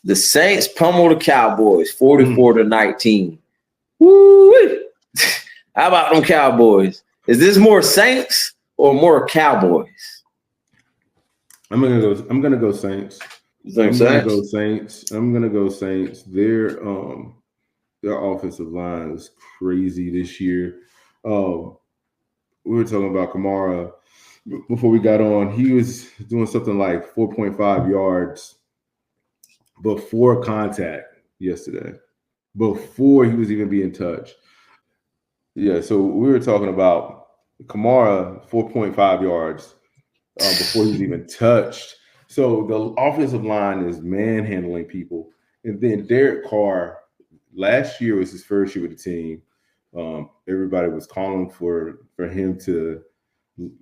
The Saints pummel the Cowboys 44-19. Woo! How about them Cowboys? Is this more Saints or more Cowboys? I'm gonna go Saints. I'm gonna go Saints. Their offensive line is crazy this year. We were talking about Kamara before we got on. He was doing something like 4.5 yards before contact yesterday, before he was even being touched. Yeah, so we were talking about Kamara 4.5 yards before he was even touched. So the offensive line is manhandling people. And then Derek Carr, last year was his first year with the team. Everybody was calling for him to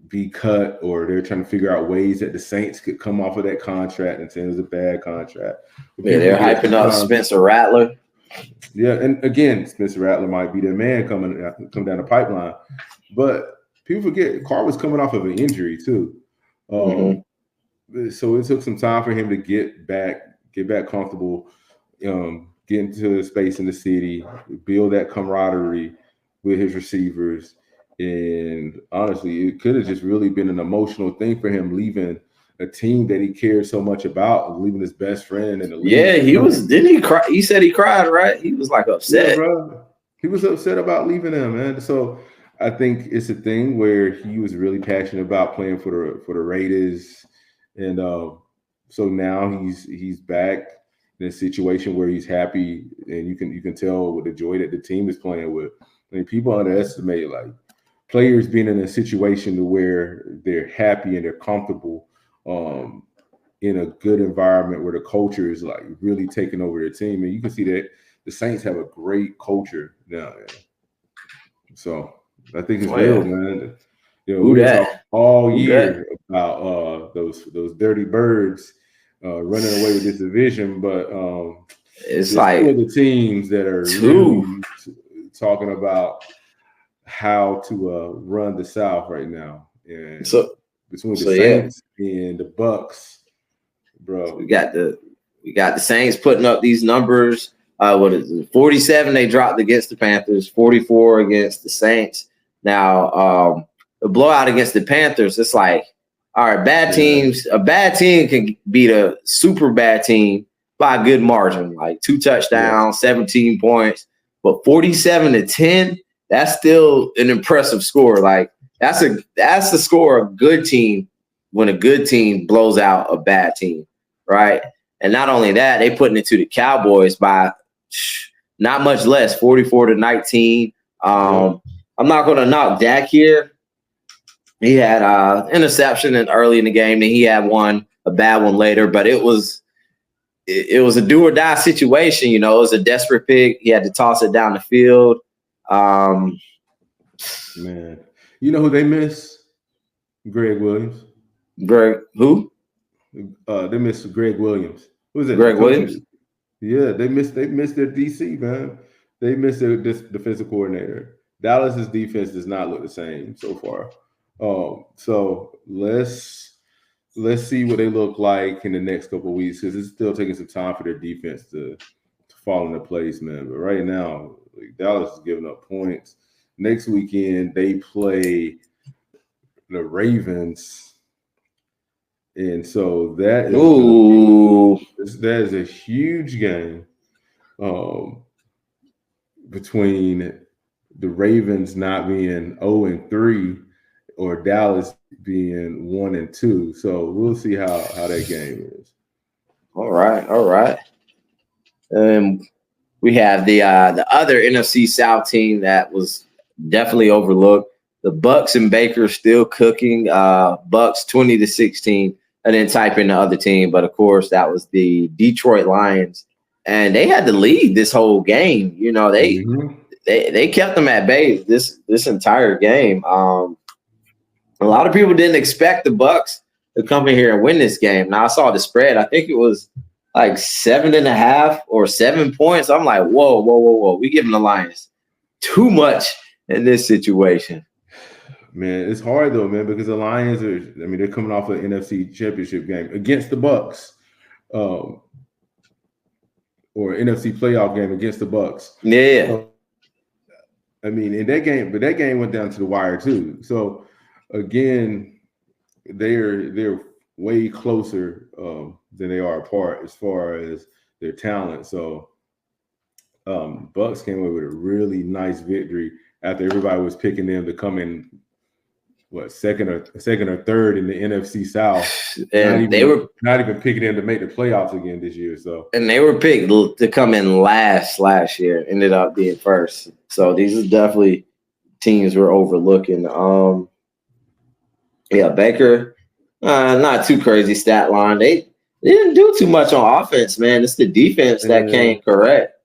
be cut, or they're trying to figure out ways that the Saints could come off of that contract and say it was a bad contract. Yeah, they're hyping up Spencer Rattler. Yeah, and again, Spencer Rattler might be their man come down the pipeline. But people forget Carr was coming off of an injury too. So it took some time for him to get back comfortable, get into space in the city, build that camaraderie with his receivers. And honestly, it could have just really been an emotional thing for him leaving a team that he cared so much about, leaving his best friend in the league. Yeah, he was. Didn't he cry? He said he cried, right? He was like upset. Yeah, bro. He was upset about leaving them, man. So I think it's a thing where he was really passionate about playing for the Raiders, and so now he's back in a situation where he's happy, and you can tell with the joy that the team is playing with. I mean, people underestimate like players being in a situation to where they're happy and they're comfortable in a good environment where the culture is like really taking over their team. And you can see that the Saints have a great culture now. So I think it's real, man. You know, we talk all year about those dirty birds running away with this division, but it's like two of the teams that are really talking about how to run the South right now. And so between the Saints and the Bucs, bro, we got the Saints putting up these numbers. What is it? 47 they dropped against the Panthers, 44 against the Saints. Now the blowout against the Panthers, it's like, all right, bad teams. A bad team can beat a super bad team by a good margin, like 2 touchdowns, 17 points. But 47-10, that's still an impressive score. Like that's the score of a good team when a good team blows out a bad team, right? And not only that, they putting it to the Cowboys by not much less, 44-19. I'm not going to knock Dak here. He had interception early in the game, then he had a bad one later, but it was a do or die situation. You know, it was a desperate pick. He had to toss it down the field. Man, you know who they miss? Greg Williams. Greg who? They miss Greg Williams. Who is it? Greg Williams? Yeah, they missed their DC, man. They missed their defensive coordinator. Dallas's defense does not look the same so far. So let's see what they look like in the next couple of weeks, because it's still taking some time for their defense to fall into place, man. But right now, Dallas is giving up points. Next weekend they play the Ravens, and so that is a huge game between the Ravens not being 0-3 or Dallas being 1-2. So we'll see how that game is. All right. We have the other NFC South team that was definitely overlooked. The Bucs and Baker still cooking. Bucs 20-16, and then type in the other team. But of course, that was the Detroit Lions, and they had the lead this whole game. You know, they kept them at bay this entire game. A lot of people didn't expect the Bucs to come in here and win this game. Now I saw the spread. I think it was like 7.5 or 7 points. I'm like, whoa. We giving the Lions too much in this situation. Man, it's hard though, man, because the Lions they're coming off an NFC Championship game against the Bucs. or NFC playoff game against the Bucs. Yeah. So, I mean, in that game, but that game went down to the wire too. So again, they're way closer than they are apart as far as their talent. So Bucks came away with a really nice victory after everybody was picking them to come in second or third in the NFC South. And they were not even picking them to make the playoffs again this year. So they were picked to come in last year, ended up being first. So these are definitely teams we're overlooking. Baker, not too crazy stat line. They didn't do too much on offense, man. It's the defense that came correct.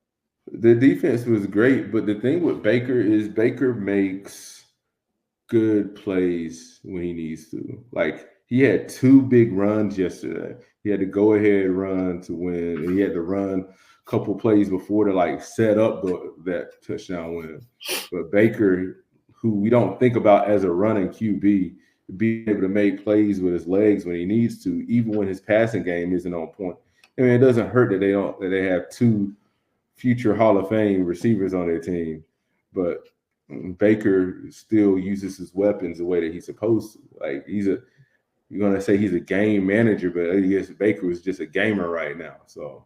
The defense was great, but the thing with Baker is Baker makes good plays when he needs to. Like, he had 2 big runs yesterday. He had to go ahead run to win, and he had to run a couple plays before to set up that touchdown win. But Baker, who we don't think about as a running QB, being able to make plays with his legs when he needs to, even when his passing game isn't on point. I mean, it doesn't hurt that they have 2 future Hall of Fame receivers on their team, but Baker still uses his weapons the way that he's supposed to. Like, you're gonna say he's a game manager, but I guess Baker is just a gamer right now. So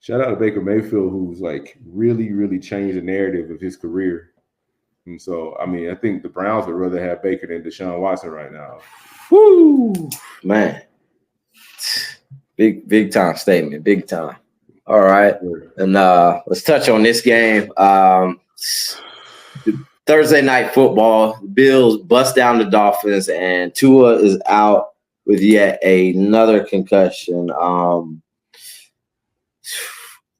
shout out to Baker Mayfield, who's really, really changed the narrative of his career. And so, I mean, I think the Browns would rather have Baker than Deshaun Watson right now. Woo, man. Big time statement, big time. All right. And let's touch on this game. Thursday night football, Bills bust down the Dolphins, and Tua is out with yet another concussion.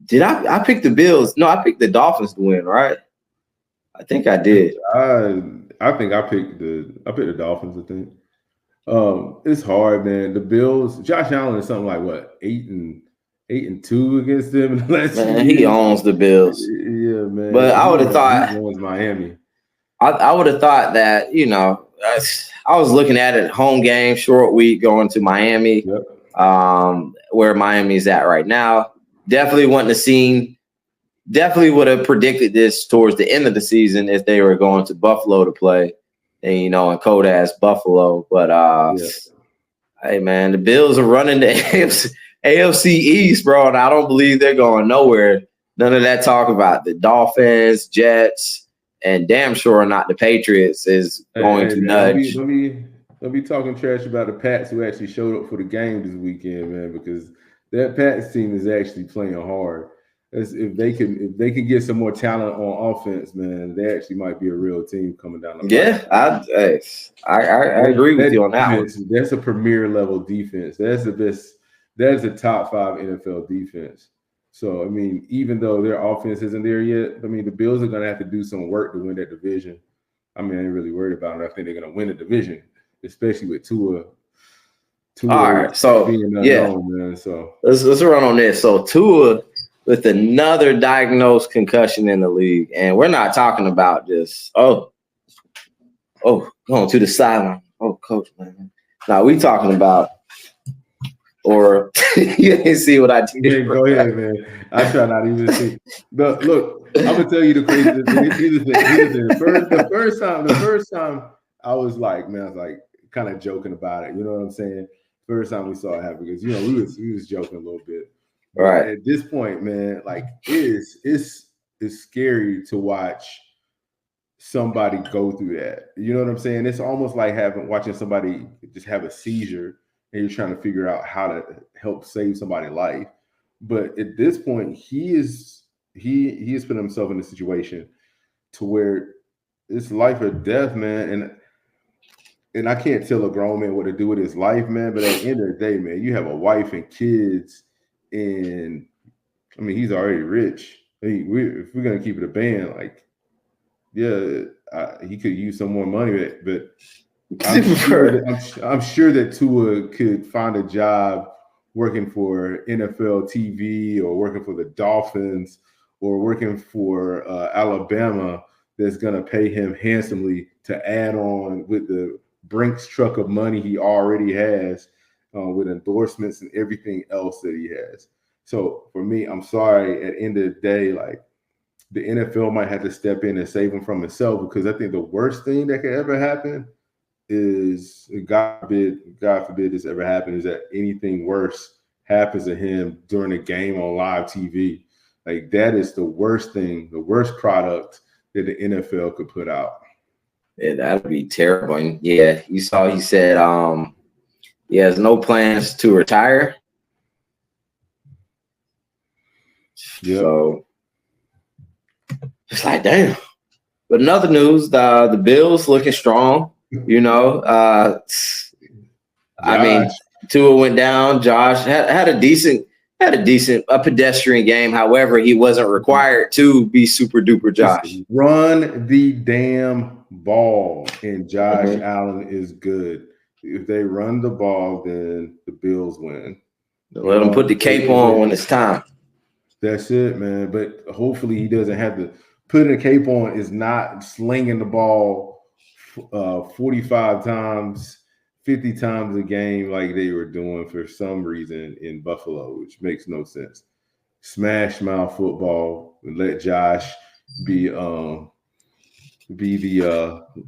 Did I pick the Bills? No, I picked the Dolphins to win, right? I think I did. I think I picked the Dolphins, I think. It's hard, man. The Bills, Josh Allen is something like what, 8-2 against them in the last man, he owns the Bills. Yeah, man. But I would have thought he owns Miami. I would have thought that, I was looking at it, home game, short week, going to Miami, where Miami's at right now. Definitely would have predicted this towards the end of the season if they were going to Buffalo to play, and in cold ass Buffalo. But hey, man, the Bills are running the AFC East, bro, and I don't believe they're going nowhere. None of that talk about the Dolphins, Jets, and damn sure not the Patriots is going to nudge. Don't be talking trash about the Pats who actually showed up for the game this weekend, man, because that Pats team is actually playing hard. If they can get some more talent on offense, man, they actually might be a real team coming down the line. Yeah, I agree with you on that one. That's a premier level defense. That's the best. That's a top 5 NFL defense. So, I mean, even though their offense isn't there yet, I mean, the Bills are going to have to do some work to win that division. I mean, I ain't really worried about it. I think they're going to win the division, especially with Tua. All right, so being unknown, man. So let's run on this. So Tua with another diagnosed concussion in the league, and we're not talking about just going to the sideline. Oh, coach, man. Now we talking about. Or you didn't see what I did. Yeah, go ahead, man. I try not even to see. But look, I'm gonna tell you the craziest thing. The first time I was like, man, I was like kind of joking about it. You know what I'm saying? First time we saw it happen, because we was joking a little bit. But right at this point, man, like it's scary to watch somebody go through that. You know what I'm saying? It's almost like watching somebody just have a seizure, and you're trying to figure out how to help save somebody's life. But at this point, he has put himself in a situation to where it's life or death, man. And I can't tell a grown man what to do with his life, man. But at the end of the day, man, you have a wife and kids, and I mean, he's already rich. I mean, if we're gonna keep it a band, like, he could use some more money, but I'm sure that Tua could find a job working for NFL TV, or working for the Dolphins, or working for Alabama, that's going to pay him handsomely to add on with the Brinks truck of money he already has, with endorsements and everything else that he has. So for me, I'm sorry. At the end of the day, like the NFL might have to step in and save him from himself, because I think the worst thing that could ever happen is, God forbid this ever happens, is that anything worse happens to him during a game on live TV. Like that is the worst thing, the worst product that the NFL could put out. Yeah, that'd be terrible. And yeah, you saw he said he has no plans to retire. Yep. So it's like, damn. But in other news, the Bills looking strong. You know, I mean, Tua went down. Josh had a decent pedestrian game. However, he wasn't required to be super duper Josh. Just run the damn ball, and Josh Allen is good. If they run the ball, then the Bills win. Let them put the cape on when it's time. That's it, man. But hopefully he doesn't have to. Putting a cape on is not slinging the ball 45 times, 50 times a game like they were doing for some reason in Buffalo, which makes no sense. Smash mouth football and let Josh be the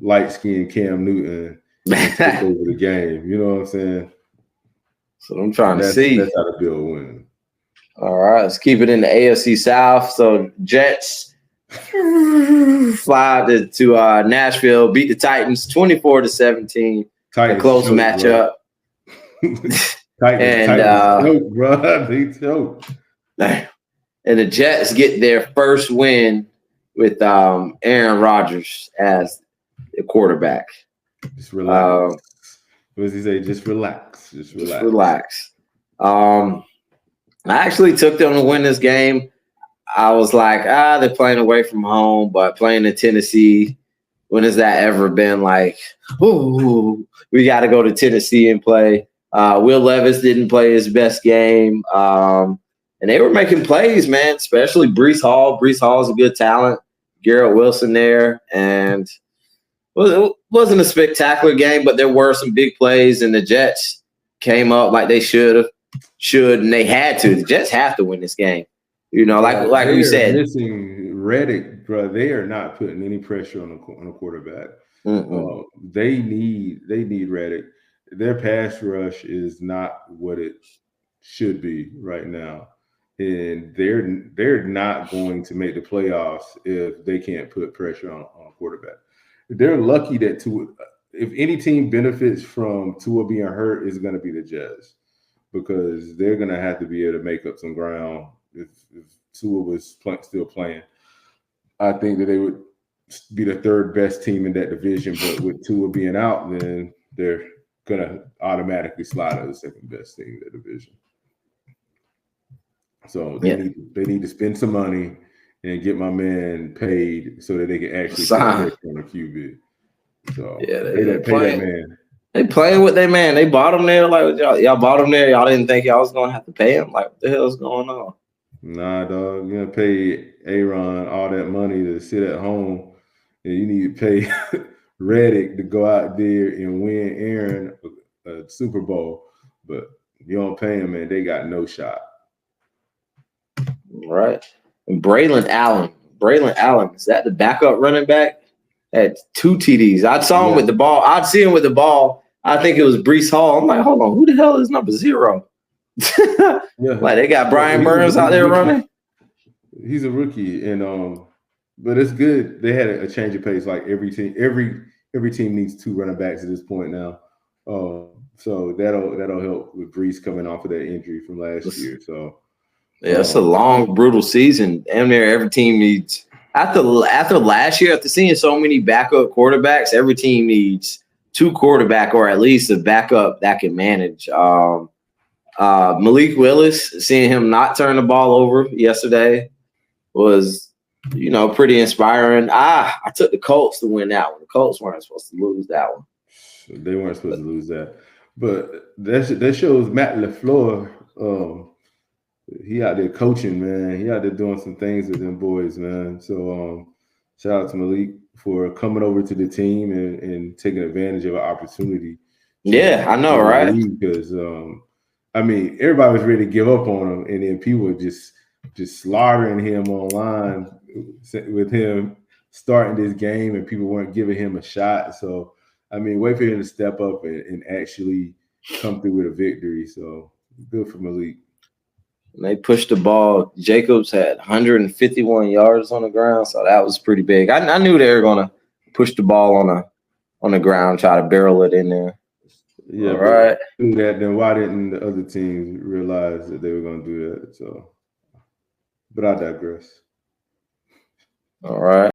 light-skinned Cam Newton and take over the game. You know what I'm saying? So I'm trying to see. That's how the Bill win. All right, let's keep it in the AFC South. So Jets fly to Nashville, beat the Titans 24-17. A close matchup. Titans bro. They choked. And the Jets get their first win with Aaron Rodgers as the quarterback. Just relax. What does he say? Just relax. Just relax. I actually took them to win this game. I was like, they're playing away from home, but playing in Tennessee, when has that ever been like, ooh, we got to go to Tennessee and play? Will Levis didn't play his best game. And they were making plays, man, especially Breece Hall. Breece Hall is a good talent. Garrett Wilson there. And it wasn't a spectacular game, but there were some big plays, and the Jets came up like they should, and they had to. The Jets have to win this game. You know, like we said, missing Reddick, bro. They are not putting any pressure on a quarterback. They need Reddick. Their pass rush is not what it should be right now, and they're not going to make the playoffs if they can't put pressure on a quarterback. They're lucky that Tua, if any team benefits from Tua being hurt, is going to be the Jets, because they're going to have to be able to make up some ground. If Tua was still playing, I think that they would be the third best team in that division. But with Tua being out, then they're gonna automatically slide to the second best team in that division. So they need to spend some money and get my man paid so that they can actually put pressure on the QB. So they pay that man. They playing with their man. They bought him there. Like y'all bought him there. Y'all didn't think y'all was gonna have to pay him. Like what the hell's going on? Nah, dog. You're gonna pay Aaron all that money to sit at home, and you need to pay Reddick to go out there and win Aaron a Super Bowl. But you don't pay him, man. They got no shot. Right. And Braylon Allen, is that the backup running back? Had 2 TDs. I saw him with the ball. I'd see him with the ball. I think it was Breece Hall. I'm like, hold on, who the hell is number 0? Like they got Brian Burns out there running. He's a rookie, and but it's good. They had a change of pace. Like every team needs 2 running backs at this point now. So that'll help with Breece coming off of that injury from last year. So it's a long, brutal season. Damn near every team needs after last year, after seeing so many backup quarterbacks, every team needs 2 quarterback or at least a backup that can manage. Malik Willis, seeing him not turn the ball over yesterday was, pretty inspiring. I took the Colts to win that one. The Colts weren't supposed to lose that one. They weren't supposed to lose that. But that shows Matt LaFleur, he out there coaching, man. He out there doing some things with them boys, man. So shout out to Malik for coming over to the team and taking advantage of an opportunity. Yeah, I know, right? Because I mean, everybody was ready to give up on him, and then people were just slaughtering him online with him starting this game, and people weren't giving him a shot. So, I mean, wait for him to step up and actually come through with a victory. So, good for Malik. They pushed the ball. Jacobs had 151 yards on the ground, so that was pretty big. I knew they were gonna push the ball on the ground, try to barrel it in there. Yeah, all right. Do that, then why didn't the other teams realize that they were going to do that? So, but I digress. All right.